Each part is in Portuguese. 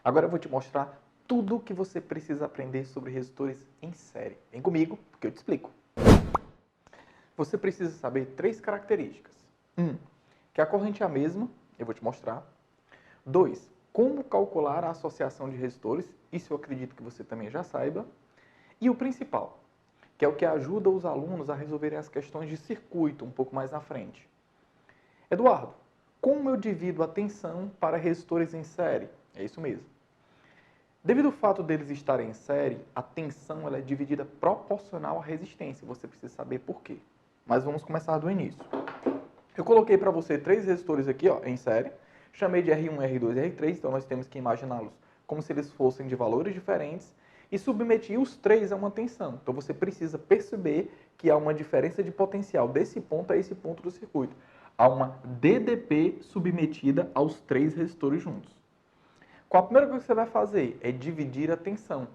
Agora eu vou te mostrar tudo o que você precisa aprender sobre resistores em série. Vem comigo, que eu te explico. Você precisa saber 3 características. 1. Que a corrente é a mesma, eu vou te mostrar. 2. Como calcular a associação de resistores, isso eu acredito que você também já saiba. E o principal, que é o que ajuda os alunos a resolverem as questões de circuito um pouco mais na frente. Eduardo, como eu divido a tensão para resistores em série? É isso mesmo. Devido ao fato deles estarem em série, a tensão ela é dividida proporcional à resistência. Você precisa saber por quê. Mas vamos começar do início. Eu coloquei para você 3 resistores aqui ó, em série. Chamei de R1, R2 e R3. Então nós temos que imaginá-los como se eles fossem de valores diferentes. E submeti os 3 a uma tensão. Então você precisa perceber que há uma diferença de potencial desse ponto a esse ponto do circuito. Há uma DDP submetida aos 3 resistores juntos. Qual a primeira coisa que você vai fazer? É dividir a tensão.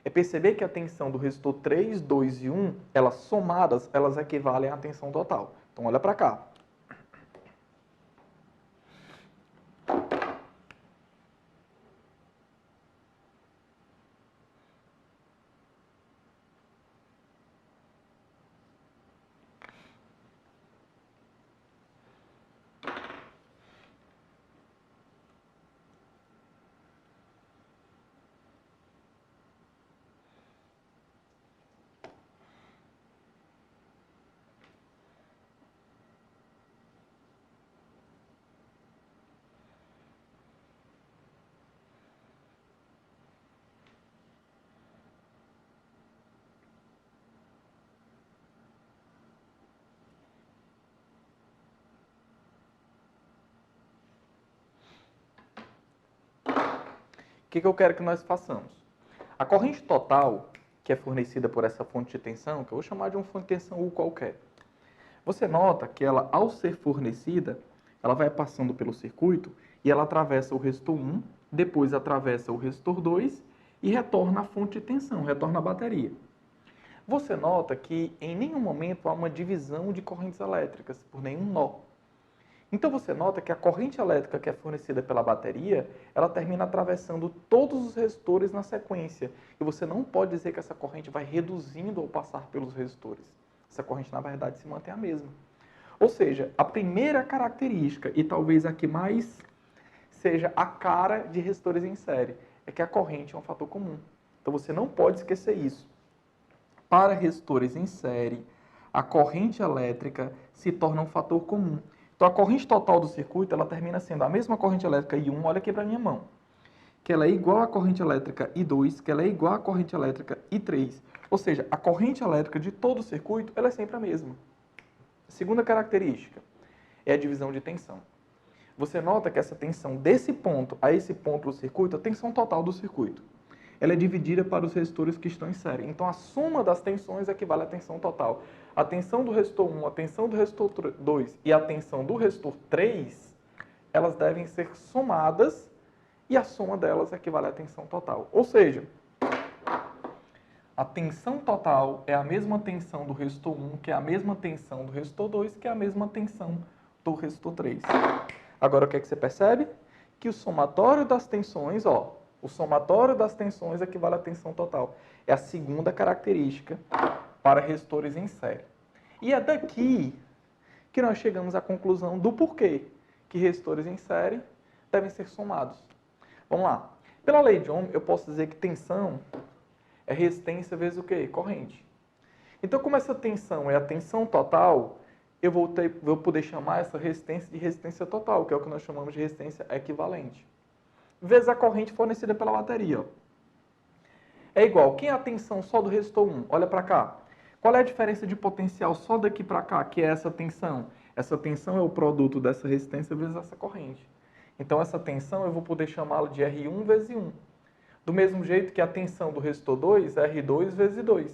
É perceber que a tensão do resistor 3, 2 e 1, elas somadas, elas equivalem à tensão total. Então olha para cá. O que eu quero que nós façamos? A corrente total, que é fornecida por essa fonte de tensão, que eu vou chamar de uma fonte de tensão U qualquer, você nota que ela, ao ser fornecida, ela vai passando pelo circuito e ela atravessa o resistor 1, depois atravessa o resistor 2 e retorna à fonte de tensão, retorna à bateria. Você nota que em nenhum momento há uma divisão de correntes elétricas, por nenhum nó. Então você nota que a corrente elétrica que é fornecida pela bateria, ela termina atravessando todos os resistores na sequência. E você não pode dizer que essa corrente vai reduzindo ao passar pelos resistores. Essa corrente, na verdade, se mantém a mesma. Ou seja, a primeira característica, e talvez a que mais seja a cara de resistores em série, é que a corrente é um fator comum. Então você não pode esquecer isso. Para resistores em série, a corrente elétrica se torna um fator comum. Então a corrente total do circuito ela termina sendo a mesma corrente elétrica I1, olha aqui para a minha mão, que ela é igual à corrente elétrica I2, que ela é igual à corrente elétrica I3. Ou seja, a corrente elétrica de todo o circuito ela é sempre a mesma. Segunda característica é a divisão de tensão. Você nota que essa tensão desse ponto a esse ponto do circuito, a tensão total do circuito, ela é dividida para os resistores que estão em série. Então a soma das tensões equivale à tensão total. A tensão do resistor 1, a tensão do resistor 2 e a tensão do resistor 3, elas devem ser somadas e a soma delas equivale à tensão total. Ou seja, a tensão total é a mesma tensão do resistor 1, que é a mesma tensão do resistor 2, que é a mesma tensão do resistor 3. Agora o que é que você percebe? Que o somatório das tensões, o somatório das tensões equivale à tensão total. É a segunda característica para resistores em série. E é daqui que nós chegamos à conclusão do porquê que resistores em série devem ser somados. Vamos lá. Pela lei de Ohm, eu posso dizer que tensão é resistência vezes o quê? Corrente. Então, como essa tensão é a tensão total, eu vou poder chamar essa resistência de resistência total, que é o que nós chamamos de resistência equivalente. Vezes a corrente fornecida pela bateria. É igual. Quem é a tensão só do resistor 1? Olha para cá. Qual é a diferença de potencial só daqui para cá, que é essa tensão? Essa tensão é o produto dessa resistência vezes essa corrente. Então, essa tensão eu vou poder chamá-la de R1 vezes I1. Do mesmo jeito que a tensão do resistor 2 é R2 vezes I2.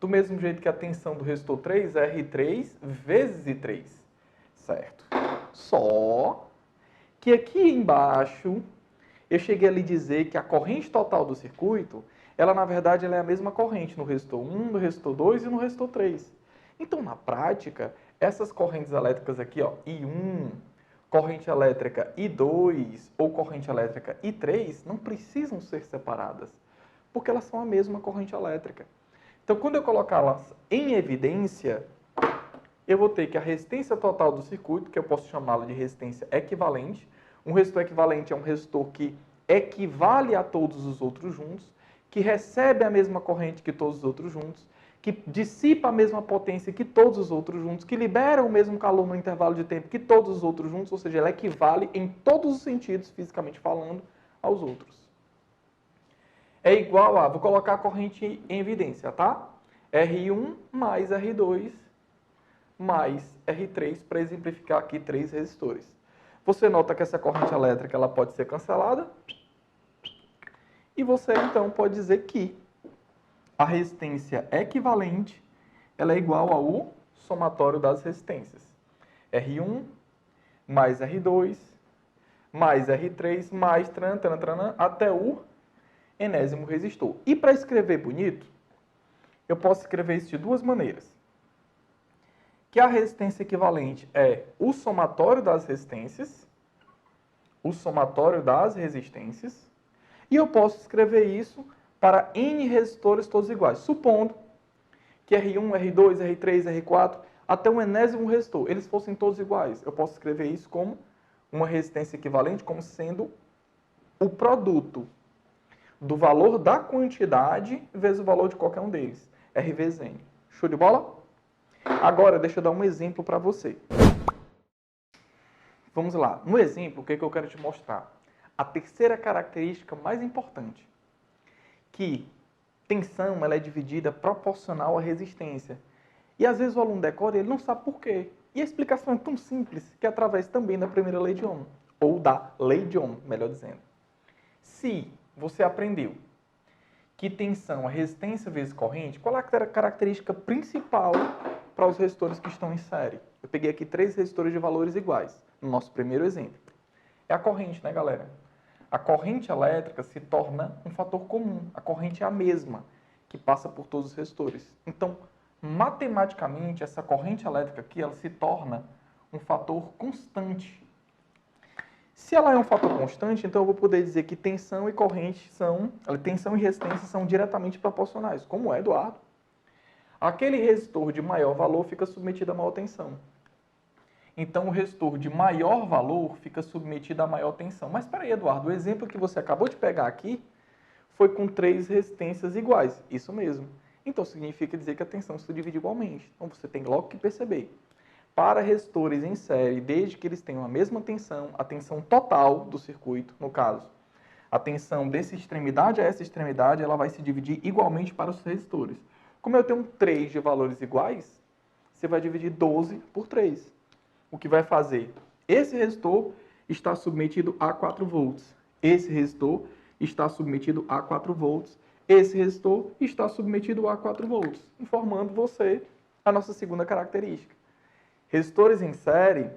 Do mesmo jeito que a tensão do resistor 3 é R3 vezes I3. Certo? Só que aqui embaixo eu cheguei a lhe dizer que a corrente total do circuito, ela na verdade ela é a mesma corrente no resistor 1, no resistor 2 e no resistor 3. Então, na prática, essas correntes elétricas aqui, I1, corrente elétrica I2 ou corrente elétrica I3 não precisam ser separadas, porque elas são a mesma corrente elétrica. Então, quando eu colocá-las em evidência, eu vou ter que a resistência total do circuito, que eu posso chamá-la de resistência equivalente. Um resistor equivalente é um resistor que equivale a todos os outros juntos, que recebe a mesma corrente que todos os outros juntos, que dissipa a mesma potência que todos os outros juntos, que libera o mesmo calor no intervalo de tempo que todos os outros juntos, ou seja, ela equivale em todos os sentidos, fisicamente falando, aos outros. É igual a, vou colocar a corrente em evidência, tá? R1 mais R2 mais R3, para exemplificar aqui 3 resistores. Você nota que essa corrente elétrica ela pode ser cancelada, e você então pode dizer que a resistência equivalente ela é igual ao somatório das resistências. R1 mais R2 mais R3 mais até o enésimo resistor. E para escrever bonito, eu posso escrever isso de duas maneiras. Que a resistência equivalente é o somatório das resistências, e eu posso escrever isso para N resistores todos iguais, supondo que R1, R2, R3, R4, até o enésimo resistor, eles fossem todos iguais. Eu posso escrever isso como uma resistência equivalente, como sendo o produto do valor da quantidade vezes o valor de qualquer um deles. R vezes N. Show de bola? Agora, deixa eu dar um exemplo para você. Vamos lá. No exemplo, o que eu quero te mostrar? A terceira característica mais importante, que tensão ela é dividida proporcional à resistência. E às vezes o aluno decora e ele não sabe por quê. E a explicação é tão simples que é através também da primeira lei de Ohm, ou da lei de Ohm, melhor dizendo. Se você aprendeu que tensão é resistência vezes corrente, qual é a característica principal para os resistores que estão em série? Eu peguei aqui 3 resistores de valores iguais, no nosso primeiro exemplo. É a corrente, né, galera? A corrente elétrica se torna um fator comum. A corrente é a mesma, que passa por todos os resistores. Então, matematicamente, essa corrente elétrica aqui, ela se torna um fator constante. Se ela é um fator constante, então eu vou poder dizer que tensão e corrente tensão e resistência são diretamente proporcionais. Como é, Eduardo? Aquele resistor de maior valor fica submetido a maior tensão. Então, o resistor de maior valor fica submetido a maior tensão. Mas espera aí, Eduardo, o exemplo que você acabou de pegar aqui foi com 3 resistências iguais. Isso mesmo. Então, significa dizer que a tensão se divide igualmente. Então, você tem logo que perceber. Para resistores em série, desde que eles tenham a mesma tensão, a tensão total do circuito, no caso, a tensão dessa extremidade a essa extremidade, ela vai se dividir igualmente para os resistores. Como eu tenho 3 de valores iguais, você vai dividir 12 por 3. O que vai fazer? Esse resistor está submetido a 4 volts. Esse resistor está submetido a 4 volts. Esse resistor está submetido a 4 volts, informando você a nossa segunda característica. Resistores em série,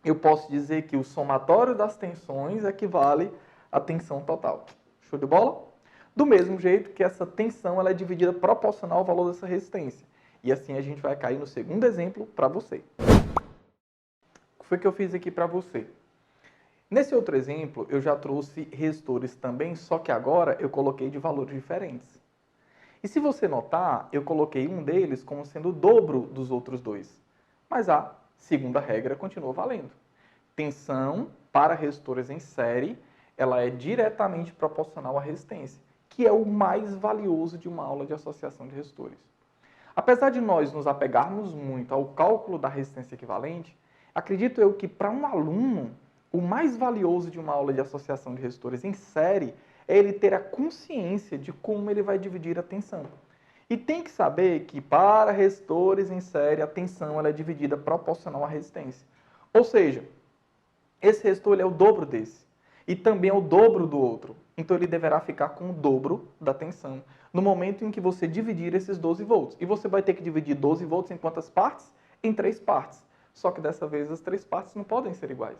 eu posso dizer que o somatório das tensões equivale à tensão total. Show de bola? Do mesmo jeito que essa tensão ela é dividida proporcional ao valor dessa resistência. E assim a gente vai cair no segundo exemplo para você. O que foi que eu fiz aqui para você? Nesse outro exemplo, eu já trouxe resistores também, só que agora eu coloquei de valores diferentes. E se você notar, eu coloquei um deles como sendo o dobro dos outros dois. Mas a segunda regra continua valendo. Tensão para resistores em série, ela é diretamente proporcional à resistência, que é o mais valioso de uma aula de associação de resistores. Apesar de nós nos apegarmos muito ao cálculo da resistência equivalente, acredito eu que para um aluno, o mais valioso de uma aula de associação de resistores em série é ele ter a consciência de como ele vai dividir a tensão. E tem que saber que para resistores em série, a tensão ela é dividida proporcional à resistência. Ou seja, esse resistor ele é o dobro desse. E também é o dobro do outro. Então ele deverá ficar com o dobro da tensão no momento em que você dividir esses 12 volts. E você vai ter que dividir 12 volts em quantas partes? Em 3 partes. Só que dessa vez as 3 partes não podem ser iguais.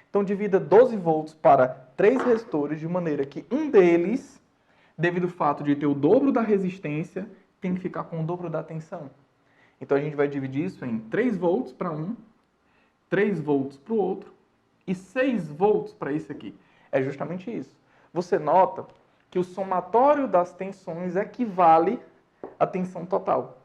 Então divida 12 volts para 3 resistores de maneira que um deles, devido ao fato de ter o dobro da resistência, tem que ficar com o dobro da tensão. Então a gente vai dividir isso em 3 volts para um, 3 volts para o outro e 6 volts para esse aqui. É justamente isso. Você nota que o somatório das tensões equivale à tensão total.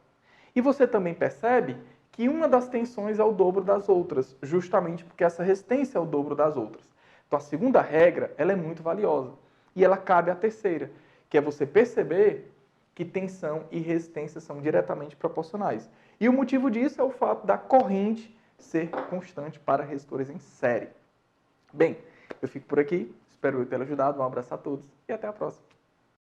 E você também percebe que uma das tensões é o dobro das outras, justamente porque essa resistência é o dobro das outras. Então a segunda regra, ela é muito valiosa. E ela cabe à terceira, que é você perceber que tensão e resistência são diretamente proporcionais. E o motivo disso é o fato da corrente ser constante para resistores em série. Bem, eu fico por aqui, espero eu ter ajudado, um abraço a todos e até a próxima.